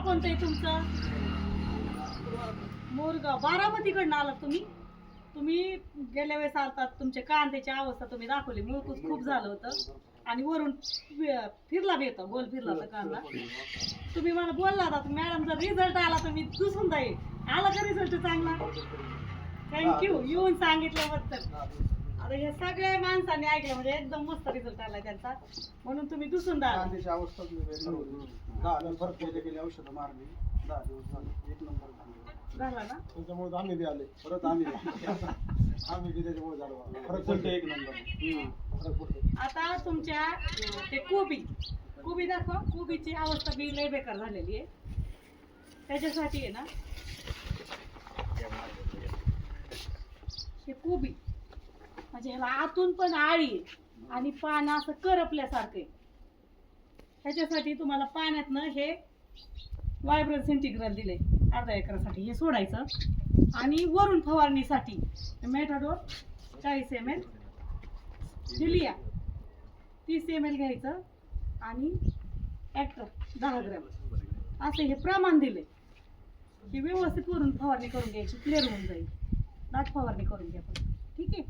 गाव कोणतं आहे तुमचं? मोरगाव. बारामतीकडनं आलात तुम्ही? तुम्ही गेल्या वेळेस आलतात, तुमच्या कांद्याची अवस्था तुम्ही दाखवली, मुळकूच खूप झालं होतं आणि वरून फिरला बी होता, गोल फिरला होता कांदा. तुम्ही मला बोलला होता मॅडम जर रिझल्ट आला तर मी दुसून जाईल. आला का रिझल्ट चांगला? थँक्यू येऊन सांगितल्याबद्दल. आता हे सगळ्या माणसांनी ऐकलं म्हणजे एकदम मस्त रिझल्ट आला त्यांचा, म्हणून तुम्ही दुसून द्या. कांद्याची अवस्था 10 दिवस परत केली औषधं मारली, 10 दिवस झाले, 1 नंबर झाला ना? त्याच्यामुळे आम्ही बी आले परत आम्ही बी त्याच्यामुळे झालो परत कोणतं 1 नंबर फरक पडतो. आता तुमच्या ते कोबी दाखवा. कोबीची अवस्था बी लय बेकार झालेली आहे. त्याच्यासाठी आहे ना हे कोबी म्हणजे ह्याला आतून पण आळी आहे आणि पानं असं करपल्यासारखं आहे. त्याच्यासाठी तुम्हाला पाण्यातनं हे वायब्रल सेंटिग्रल दिले अर्धा एकरासाठी, हे सोडायचं. आणि वरून फवारणीसाठी मेटाडोर 40 ml, हिलिया 30 ml घ्यायचं आणि ॲक्टर 10 ग्रॅम असं हे प्रमाण दिले. हे व्यवस्थित वरून फवारणी करून घ्यायची, क्लिअर होऊन जाईल. दाट फवारणी करून घ्या. ठीक आहे.